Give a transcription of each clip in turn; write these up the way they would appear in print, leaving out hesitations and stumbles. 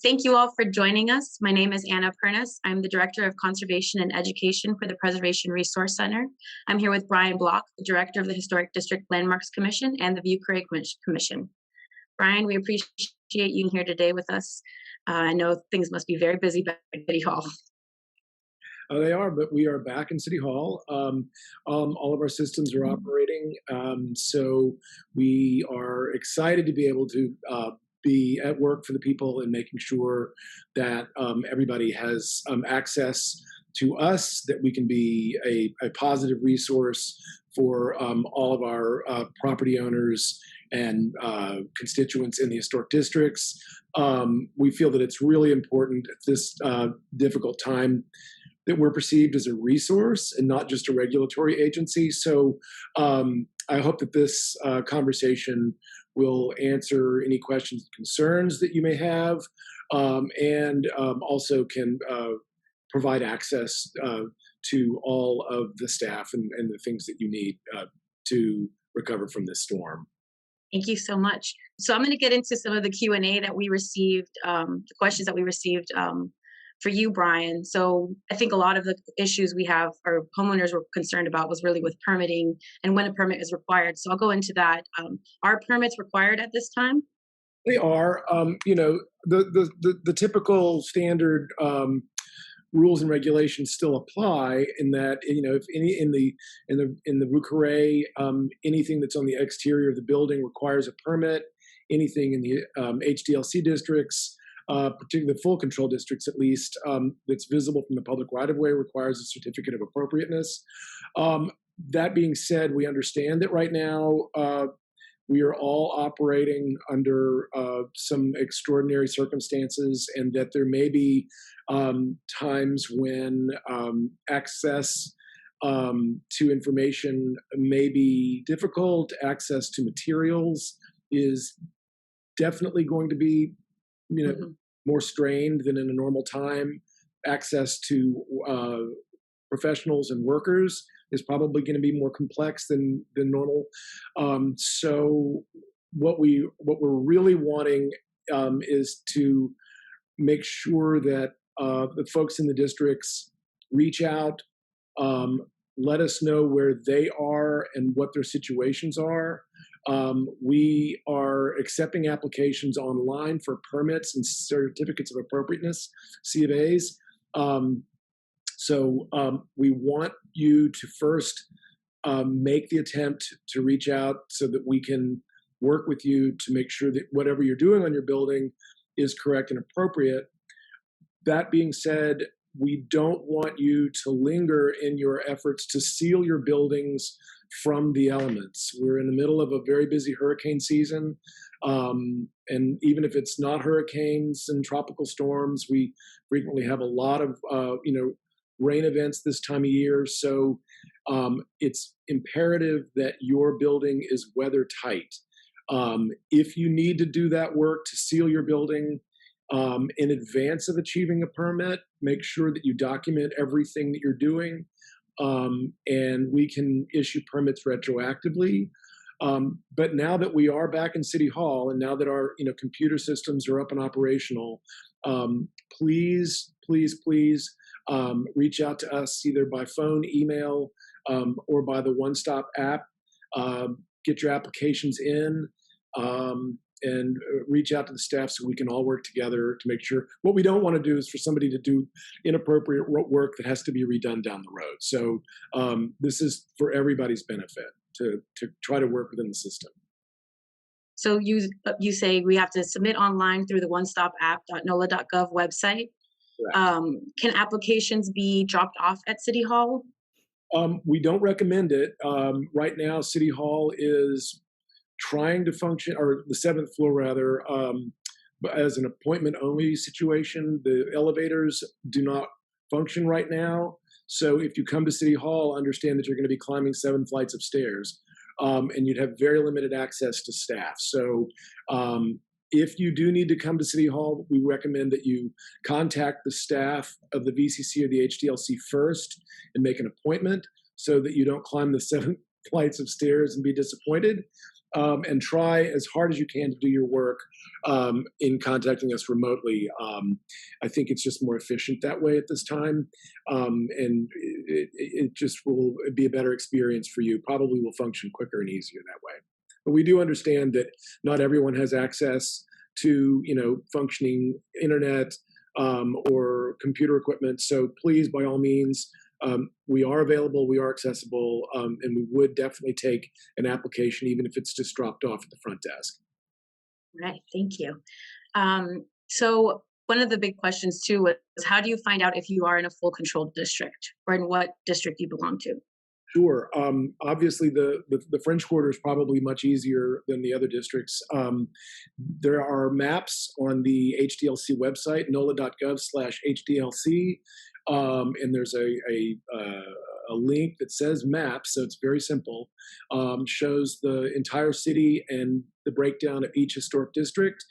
Thank you all for joining us. My name is Anna Pernas. I'm the Director of Conservation and Education for the Preservation Resource Center. I'm here with Bryan Block, the Director of the Historic District Landmarks Commission and the Vieux Carré Commission. Bryan, we appreciate you here today with us. I know things must be very busy back at City Hall. They are, but we are back in City Hall. All of our systems are operating, so we are excited to be able to be at work for the people and making sure that everybody has access to us, that we can be a positive resource for all of our property owners and constituents in the historic districts. We feel that it's really important at this difficult time that we're perceived as a resource and not just a regulatory agency. So I hope that this conversation will answer any questions and concerns that you may have, and also can provide access to all of the staff and the things that you need to recover from this storm. Thank you so much. So I'm going to get into some of the Q&A that we received, the questions that we received for you, Bryan. So I think a lot of the issues we have, our homeowners were concerned about, was really with permitting and when a permit is required. So I'll go into that. Are permits required at this time? They are. The typical standard rules and regulations still apply, in that, if any in the Vieux Carré, anything that's on the exterior of the building requires a permit. Anything in the HDLC districts, particularly the full control districts at least, that's visible from the public right-of-way requires a certificate of appropriateness. That being said, we understand that right now we are all operating under some extraordinary circumstances, and that there may be times when access to information may be difficult. Access to materials is definitely going to be more strained than in a normal time. Access to professionals and workers is probably going to be more complex than normal. So what we're really wanting is to make sure that the folks in the districts reach out, let us know where they are and what their situations are. We are accepting applications online for permits and certificates of appropriateness, C of A's. So we want you to first make the attempt to reach out so that we can work with you to make sure that whatever you're doing on your building is correct and appropriate. That being said, we don't want you to linger in your efforts to seal your buildings from the elements. We're in the middle of a very busy hurricane season. And even if it's not hurricanes and tropical storms, we frequently have a lot of, rain events this time of year. So it's imperative that your building is weather tight. If you need to do that work to seal your building in advance of achieving a permit, make sure that you document everything that you're doing, and we can issue permits retroactively. But now that we are back in City Hall, and now that our computer systems are up and operational, please reach out to us either by phone, email, or by the One Stop app. Get your applications in, and reach out to the staff so we can all work together to make sure. What we don't want to do is for somebody to do inappropriate work that has to be redone down the road. So this is for everybody's benefit to try to work within the system. So you say we have to submit online through the One Stop app.nola.gov website. Can applications be dropped off at City Hall? We don't recommend it. Right now, City Hall is trying to function, or the 7th floor rather, as an appointment-only situation. The elevators do not function right now. So if you come to City Hall, understand that you're going to be climbing 7 flights of stairs, and you'd have very limited access to staff. So if you do need to come to City Hall, we recommend that you contact the staff of the VCC or the HDLC first and make an appointment so that you don't climb the 7 flights of stairs and be disappointed. and try as hard as you can to do your work in contacting us remotely. I think it's just more efficient that way at this time, and it just will be a better experience for you. Probably will function quicker and easier that way. But we do understand that not everyone has access to, functioning internet or computer equipment. So please, by all means, we are available, we are accessible, and we would definitely take an application, even if it's just dropped off at the front desk. Right, thank you. So one of the big questions too was, how do you find out if you are in a full controlled district or in what district you belong to? Sure. Obviously, the French Quarter is probably much easier than the other districts. There are maps on the HDLC website, nola.gov/HDLC, and there's a link that says maps, so it's very simple. Shows the entire city and the breakdown of each historic district.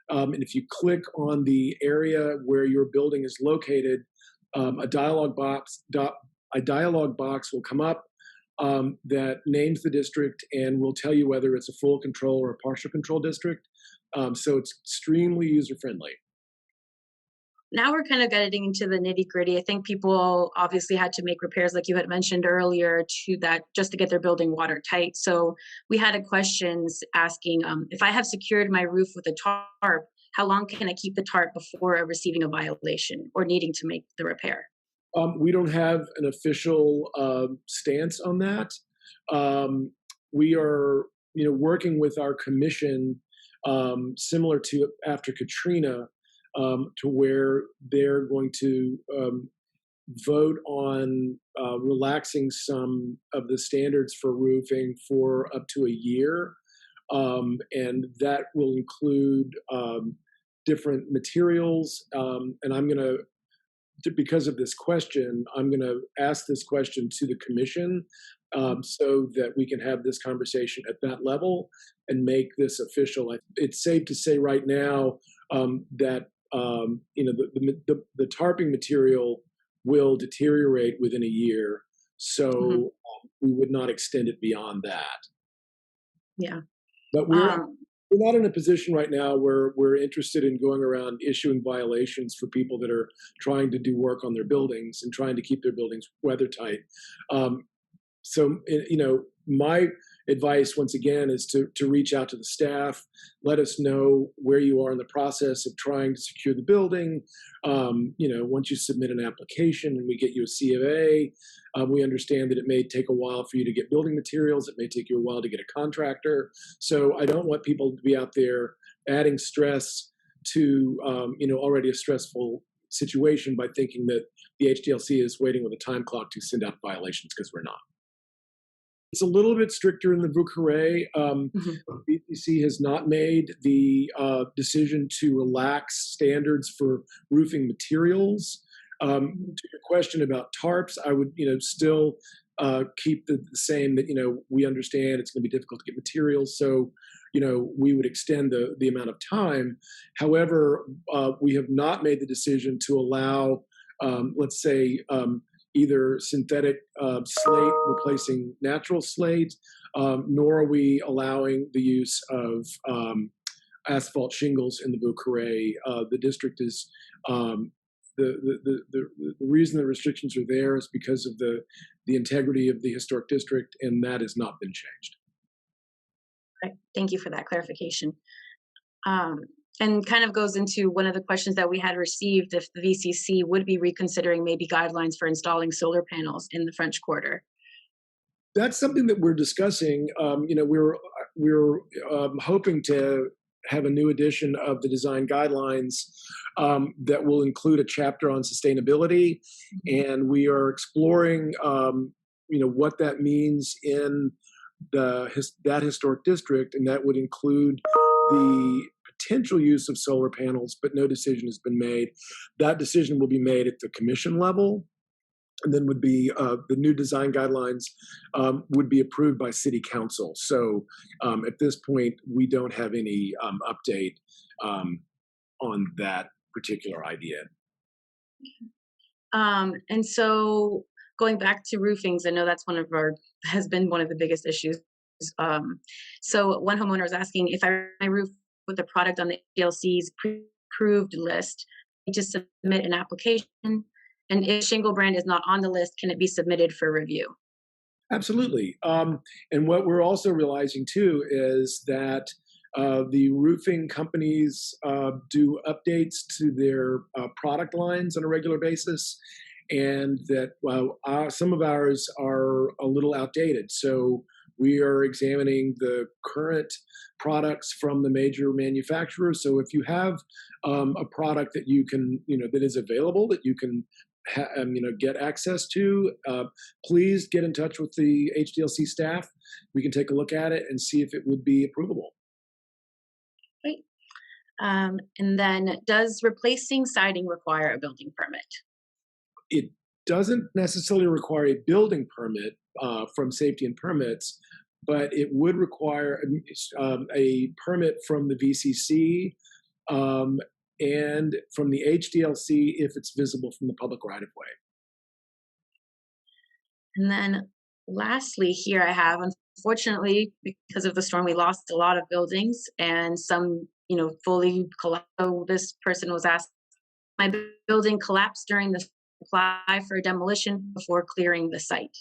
And if you click on the area where your building is located, a dialog box will come up that names the district and will tell you whether it's a full control or a partial control district. So it's extremely user-friendly. Now we're kind of getting into the nitty-gritty. I think people obviously had to make repairs, like you had mentioned earlier, to that just to get their building watertight. So we had a questions asking, if I have secured my roof with a tarp, how long can I keep the tarp before receiving a violation or needing to make the repair? We don't have an official stance on that. We are, working with our commission, similar to after Katrina, to where they're going to vote on relaxing some of the standards for roofing for up to a year, and that will include different materials. And I'm going to, because of this question, I'm going to ask this question to the commission so that we can have this conversation at that level and make this official. It's safe to say right now that the tarping material will deteriorate within a year, so we would not extend it beyond that. Yeah, but we're not in a position right now where we're interested in going around issuing violations for people that are trying to do work on their buildings and trying to keep their buildings weather tight. So, my advice, once again, is to reach out to the staff, let us know where you are in the process of trying to secure the building. Once you submit an application and we get you a C of A, we understand that it may take a while for you to get building materials. It may take you a while to get a contractor. So I don't want people to be out there adding stress to, already a stressful situation by thinking that the HDLC is waiting with a time clock to send out violations, because we're not. It's a little bit stricter in the Vieux Carré. BCC has not made the decision to relax standards for roofing materials. To your question about tarps, I would, still keep the same, that, we understand it's going to be difficult to get materials. So, we would extend the amount of time. However, we have not made the decision to allow, let's say, either synthetic slate replacing natural slate, nor are we allowing the use of asphalt shingles in the Vieux Carré. The district is, the reason the restrictions are there is because of the integrity of the historic district, and that has not been changed. Right. Thank you for that clarification. And kind of goes into one of the questions that we had received, if the VCC would be reconsidering maybe guidelines for installing solar panels in the French Quarter. That's something that we're discussing. We're hoping to have a new edition of the design guidelines that will include a chapter on sustainability, and we are exploring, what that means in that historic district, and that would include the potential use of solar panels, but no decision has been made. That decision will be made at the commission level, and then would be the new design guidelines would be approved by city council. So at this point, we don't have any update on that particular idea. And so going back to roofings, I know that's has been one of the biggest issues So one homeowner is asking, if I roof with a product on the HDLC's pre-approved list, I need to submit an application, and if shingle brand is not on the list, can it be submitted for review? Absolutely. And what we're also realizing too is that the roofing companies do updates to their product lines on a regular basis, and that some of ours are a little outdated. So we are examining the current products from the major manufacturers. So if you have a product that you can, that is available, that you can get access to, please get in touch with the HDLC staff. We can take a look at it and see if it would be approvable. Great. And then, does replacing siding require a building permit? It doesn't necessarily require a building permit from safety and permits, but it would require a permit from the VCC and from the HDLC if it's visible from the public right-of-way. And then lastly, here I have, unfortunately, because of the storm, we lost a lot of buildings and some, fully collapsed. So this person was asked, my building collapsed during the apply for demolition before clearing the site.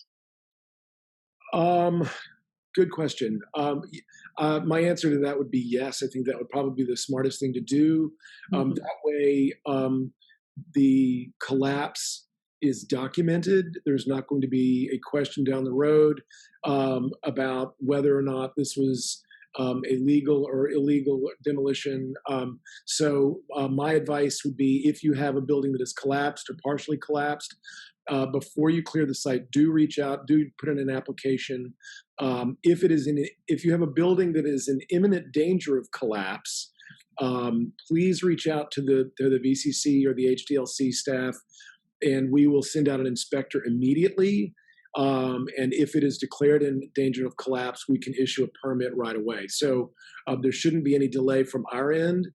Good question. My answer to that would be yes. I think that would probably be the smartest thing to do. That way, the collapse is documented. There's not going to be a question down the road about whether or not this was a legal or illegal demolition. So my advice would be, if you have a building that is collapsed or partially collapsed, before you clear the site, do reach out, do put in an application. If you have a building that is in imminent danger of collapse, please reach out to the VCC or the HDLC staff, and we will send out an inspector immediately. And if it is declared in danger of collapse, we can issue a permit right away. So there shouldn't be any delay from our end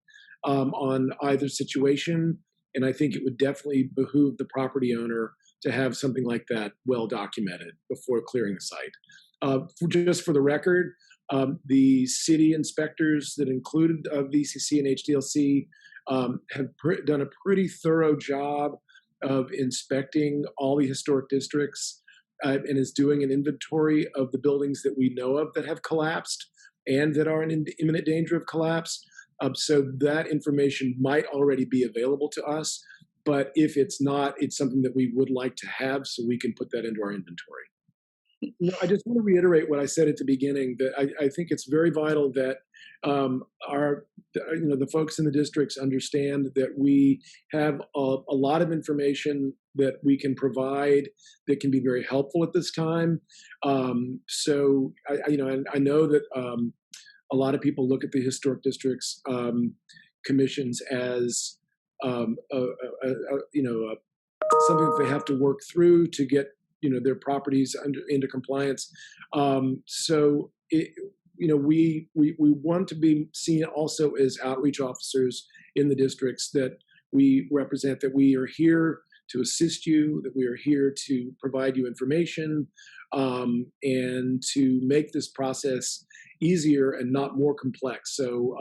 on either situation. And I think it would definitely behoove the property owner to have something like that well documented before clearing the site. Just for the record, the city inspectors that included VCC and HDLC have done a pretty thorough job of inspecting all the historic districts and is doing an inventory of the buildings that we know of that have collapsed and that are in imminent danger of collapse. So that information might already be available to us. But if it's not, it's something that we would like to have so we can put that into our inventory. I just want to reiterate what I said at the beginning, that I think it's very vital that the folks in the districts understand that we have a lot of information that we can provide that can be very helpful at this time. So I know that a lot of people look at the historic districts commissions as something that they have to work through to get their properties into compliance. So we want to be seen also as outreach officers in the districts that we represent, that we are here to assist you, that we are here to provide you information, and to make this process easier and not more complex. So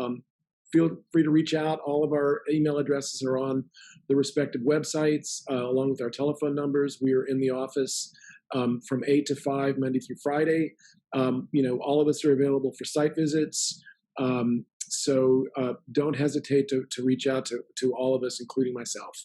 feel free to reach out. All of our email addresses are on the respective websites, along with our telephone numbers. We are in the office from 8 to 5, Monday through Friday. All of us are available for site visits. So don't hesitate to reach out to all of us, including myself.